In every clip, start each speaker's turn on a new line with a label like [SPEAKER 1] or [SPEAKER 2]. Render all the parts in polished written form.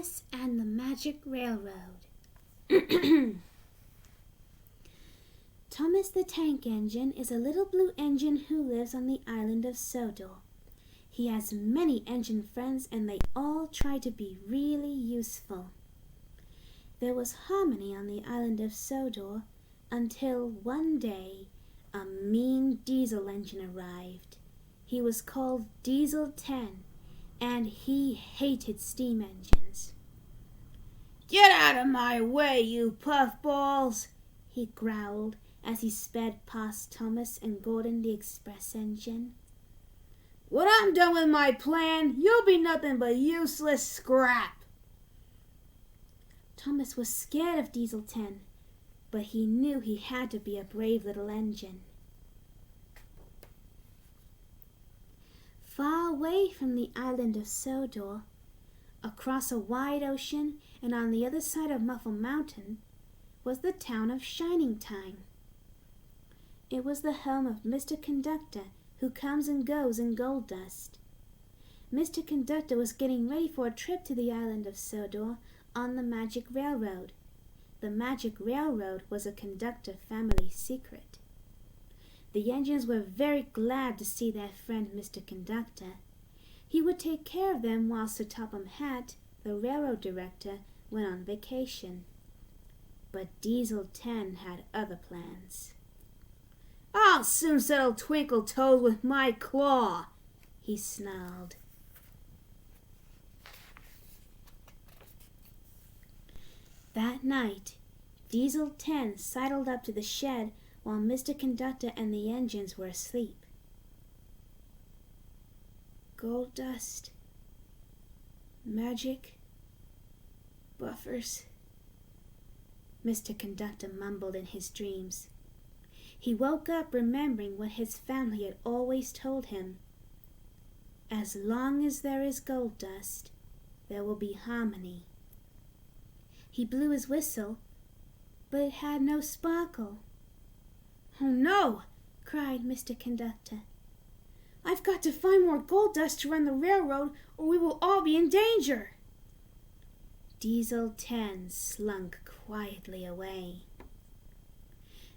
[SPEAKER 1] Thomas and the Magic Railroad. Thomas the Tank Engine is a little blue engine who lives on the island of Sodor. He has many engine friends and they all try to be really useful. There was harmony on the island of Sodor until one day a mean diesel engine arrived. He was called Diesel 10 and he hated steam engines. "Get out of my way, you puffballs!" he growled as he sped past Thomas and Gordon the express engine. "When I'm done with my plan, you'll be nothing but useless scrap." Thomas was scared of Diesel 10, but he knew he had to be a brave little engine. Far away from the island of Sodor, across a wide ocean and on the other side of Muffle Mountain, was the town of Shining Time. It was the home of Mr. Conductor, who comes and goes in gold dust. Mr. Conductor was getting ready for a trip to the island of Sodor on the Magic Railroad. The Magic Railroad was a Conductor family secret. The engines were very glad to see their friend Mr. Conductor. He would take care of them while Sir Topham Hatt, the railroad director, went on vacation. But Diesel 10 had other plans. "I'll soon settle Twinkle Toes with my claw," he snarled. That night, Diesel 10 sidled up to the shed while Mr. Conductor and the engines were asleep. "Gold dust, magic, buffers," Mr. Conductor mumbled in his dreams. He woke up remembering what his family had always told him. As long as there is gold dust, there will be harmony. He blew his whistle, but it had no sparkle. "Oh no!" cried Mr. Conductor. "I've got to find more gold dust to run the railroad or we will all be in danger." Diesel 10 slunk quietly away.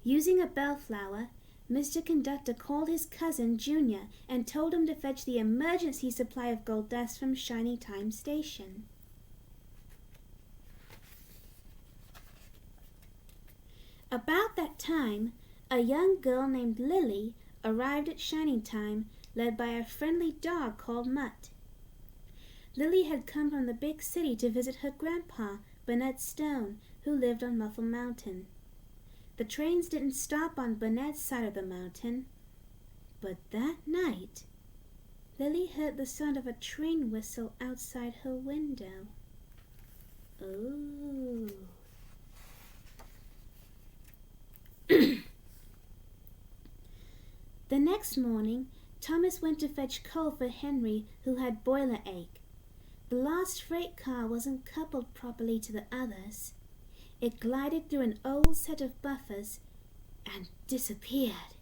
[SPEAKER 1] Using a bellflower, Mr. Conductor called his cousin Junior and told him to fetch the emergency supply of gold dust from Shining Time Station. About that time, a young girl named Lily arrived at Shining Time, led by a friendly dog called Mutt. Lily had come from the big city to visit her grandpa, Burnett Stone, who lived on Muffle Mountain. The trains didn't stop on Burnett's side of the mountain, but that night, Lily heard the sound of a train whistle outside her window. Ooh. The next morning, Thomas went to fetch coal for Henry, who had boiler ache. The last freight car wasn't coupled properly to the others. It glided through an old set of buffers and disappeared.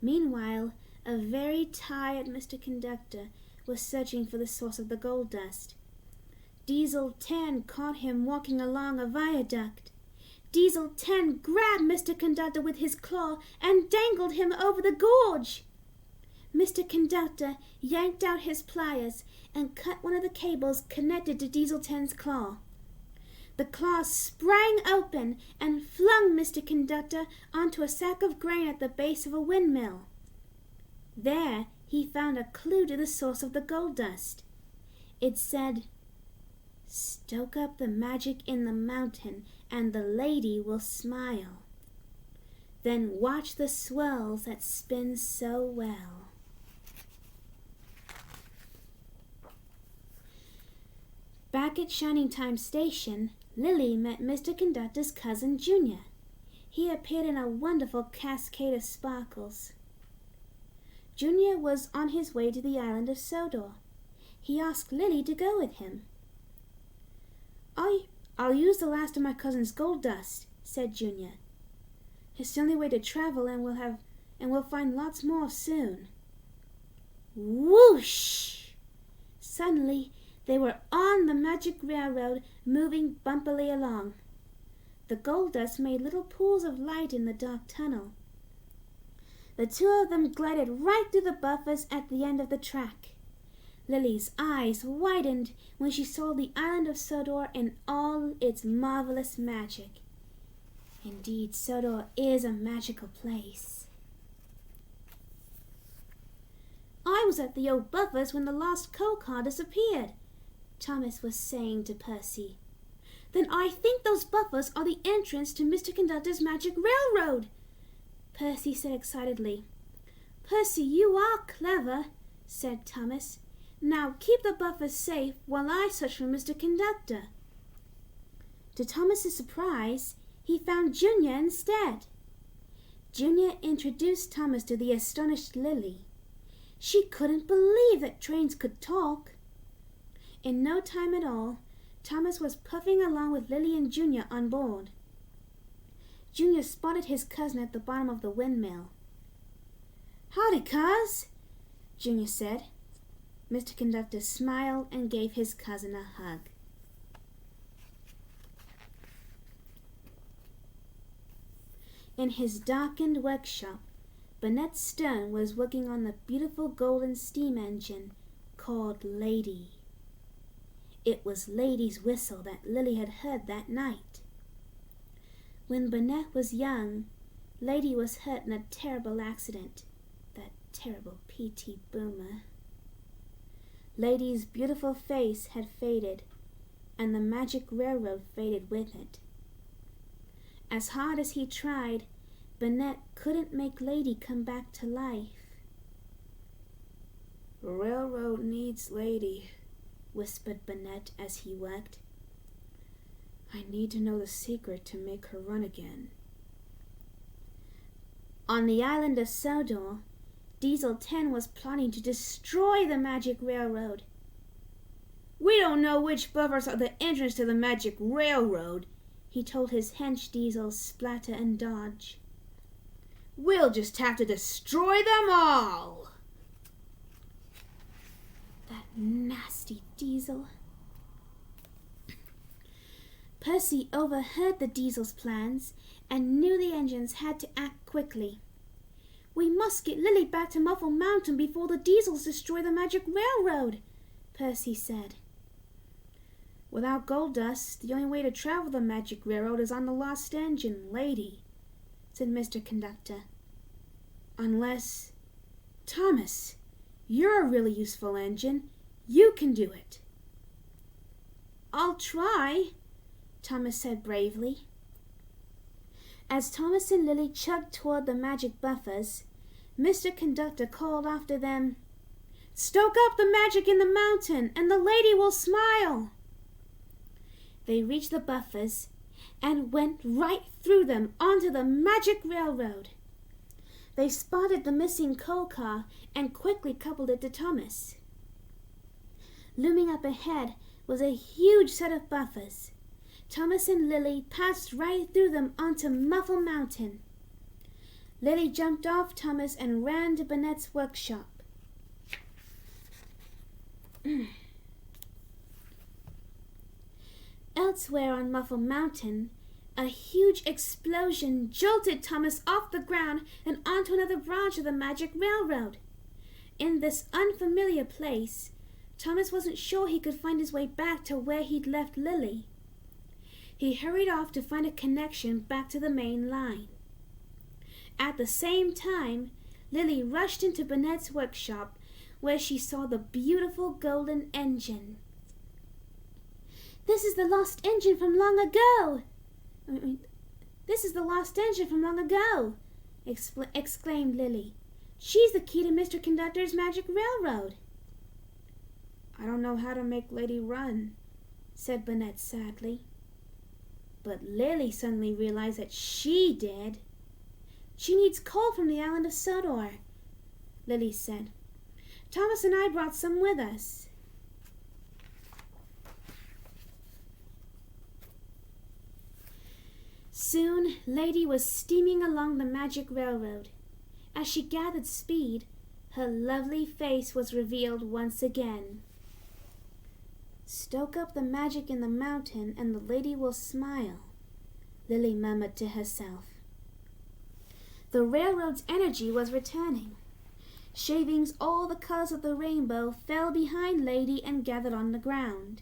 [SPEAKER 1] Meanwhile, a very tired Mr. Conductor was searching for the source of the gold dust. Diesel 10 caught him walking along a viaduct. Diesel 10 grabbed Mr. Conductor with his claw and dangled him over the gorge. Mr. Conductor yanked out his pliers and cut one of the cables connected to Diesel 10's claw. The claw sprang open and flung Mr. Conductor onto a sack of grain at the base of a windmill. There he found a clue to the source of the gold dust. It said, "Stoke up the magic in the mountain and the lady will smile. Then watch the swirls that spin so well." Back at Shining Time Station, Lily met Mr. Conductor's cousin Junior. He appeared in a wonderful cascade of sparkles. Junior was on his way to the island of Sodor. He asked Lily to go with him. I'll use the last of my cousin's gold dust," said Junior. "It's the only way to travel and we'll find lots more soon." Whoosh! Suddenly, They were on the magic railroad, moving bumpily along. The gold dust made little pools of light in the dark tunnel. The two of them glided right through the buffers at the end of the track. Lily's eyes widened when she saw the island of Sodor in all its marvelous magic. Indeed, Sodor is a magical place. I was at the old buffers when the last coal car disappeared, Thomas was saying to Percy. Then I think those buffers are the entrance to Mr. Conductor's magic railroad, Percy said excitedly. Percy, you are clever, said Thomas. Now keep the buffers safe while I search for Mr. Conductor. To Thomas's surprise, he found Junior instead. Junior introduced Thomas to the astonished Lily. She couldn't believe that trains could talk. In no time at all, Thomas was puffing along with Lily and Junior on board. Junior spotted his cousin at the bottom of the windmill. Howdy, cuz, Junior said. Mr. Conductor smiled and gave his cousin a hug. In his darkened workshop, Burnett Stone was working on the beautiful golden steam engine called Lady. It was Lady's whistle that Lily had heard that night. When Burnett was young, Lady was hurt in a terrible accident, that terrible P.T. Boomer. Lady's beautiful face had faded, and the magic railroad faded with it. As hard as he tried, Burnett couldn't make Lady come back to life. The railroad needs Lady, whispered Burnett as he worked. I need to know the secret to make her run again. On the island of Sodor, Diesel 10 was plotting to destroy the magic railroad. We don't know which buffers are the entrance to the magic railroad, he told his hench Diesel, Splatter, and Dodge. We'll just have to destroy them all. That nasty Diesel. Percy overheard the Diesel's plans and knew the engines had to act quickly. We must get Lily back to Muffle Mountain before the Diesels destroy the magic railroad, Percy said. Without gold dust, the only way to travel the magic railroad is on the lost engine, Lady, said Mr. Conductor. Unless... Thomas, you're a really useful engine. You can do it. I'll try, Thomas said bravely. As Thomas and Lily chugged toward the magic buffers, Mr. Conductor called after them, Stoke up the magic in the mountain, and the lady will smile. They reached the buffers and went right through them onto the magic railroad. They spotted the missing coal car and quickly coupled it to Thomas. Looming up ahead was a huge set of buffers. Thomas and Lily passed right through them onto Muffle Mountain. Lily jumped off Thomas and ran to Burnett's workshop. Elsewhere on Muffle Mountain, a huge explosion jolted Thomas off the ground and onto another branch of the magic railroad. In this unfamiliar place, Thomas wasn't sure he could find his way back to where he'd left Lily. He hurried off to find a connection back to the main line. At the same time, Lily rushed into Burnett's workshop, where she saw the beautiful golden engine. This is the lost engine from long ago! This is the lost engine from long ago! Exclaimed Lily. She's the key to Mr. Conductor's magic railroad. I don't know how to make Lady run, said Burnett sadly. But Lily suddenly realized that she did. She needs coal from the island of Sodor, Lily said. Thomas and I brought some with us. Soon, Lady was steaming along the magic railroad. As she gathered speed, her lovely face was revealed once again. Stoke up the magic in the mountain and the lady will smile, Lily murmured to herself. The railroad's energy was returning. Shavings all the colors of the rainbow fell behind Lady and gathered on the ground.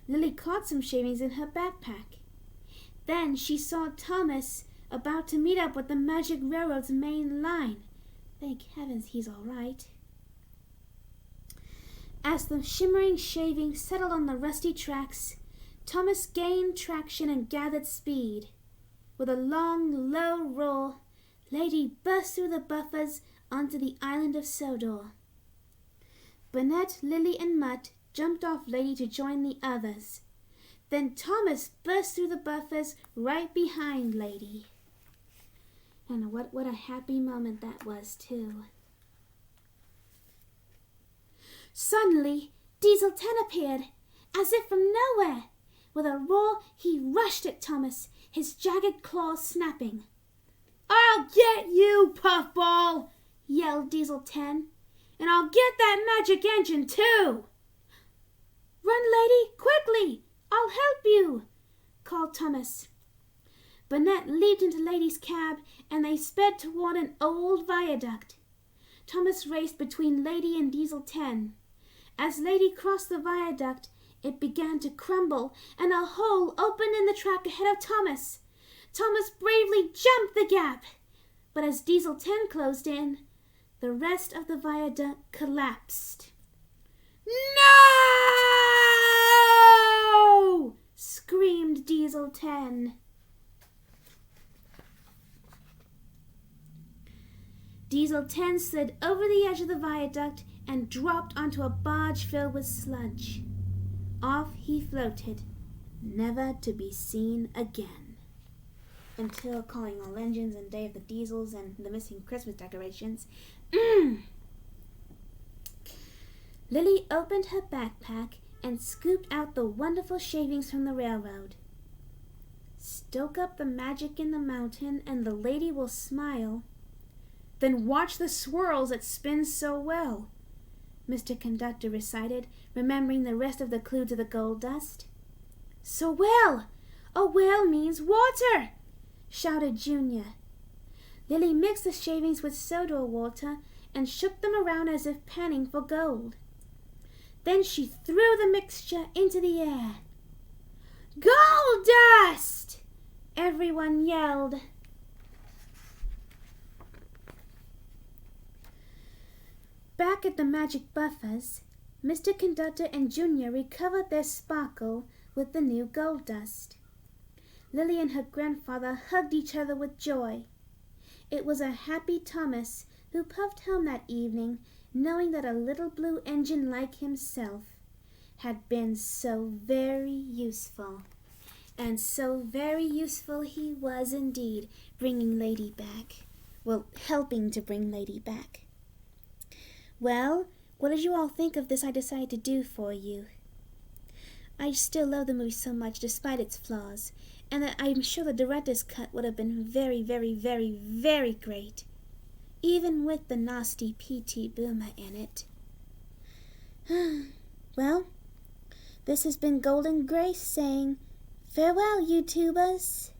[SPEAKER 1] Lily caught some shavings in her backpack. Then she saw Thomas about to meet up with the magic railroad's main line. Thank heavens he's all right. As the shimmering shavings settled on the rusty tracks, Thomas gained traction and gathered speed. With a long, low roar, Lady burst through the buffers onto the island of Sodor. Burnett, Lily, and Mutt jumped off Lady to join the others. Then Thomas burst through the buffers right behind Lady. And what a happy moment that was, too. Suddenly, Diesel 10 appeared, as if from nowhere. With a roar, he rushed at Thomas, his jagged claws snapping. "I'll get you, Puffball!" yelled Diesel 10. "And I'll get that magic engine, too!" "Run, Lady, quickly! I'll help you!" called Thomas. Burnett leaped into Lady's cab, and they sped toward an old viaduct. Thomas raced between Lady and Diesel 10. As Lady crossed the viaduct, it began to crumble, and a hole opened in the track ahead of Thomas. Thomas bravely jumped the gap, but as Diesel 10 closed in, the rest of the viaduct collapsed. "No!" screamed Diesel 10. Diesel 10 slid over the edge of the viaduct and dropped onto a barge filled with sludge. Off he floated, never to be seen again. Until calling all engines and Day of the Diesels and the missing Christmas decorations. Lily opened her backpack and scooped out the wonderful shavings from the railroad. "Stoke up the magic in the mountain and the lady will smile. Then watch the swirls that spin so well," Mr. Conductor recited, remembering the rest of the clue to the gold dust. "So well! A whale means water!" shouted Junior. Lily mixed the shavings with soda water and shook them around as if panning for gold. Then she threw the mixture into the air. "Gold dust!" everyone yelled. Back at the magic buffers, Mr. Conductor and Junior recovered their sparkle with the new gold dust. Lily and her grandfather hugged each other with joy. It was a happy Thomas who puffed home that evening, knowing that a little blue engine like himself had been so very useful. And so very useful he was indeed, bringing Lady back. Well, helping to bring Lady back. Well, what did you all think of this I decided to do for you? I still love the movie so much despite its flaws, and I'm sure the director's cut would have been very, very, very, very great, even with the nasty P.T. Boomer in it. Well, this has been Golden Grace saying, farewell, YouTubers.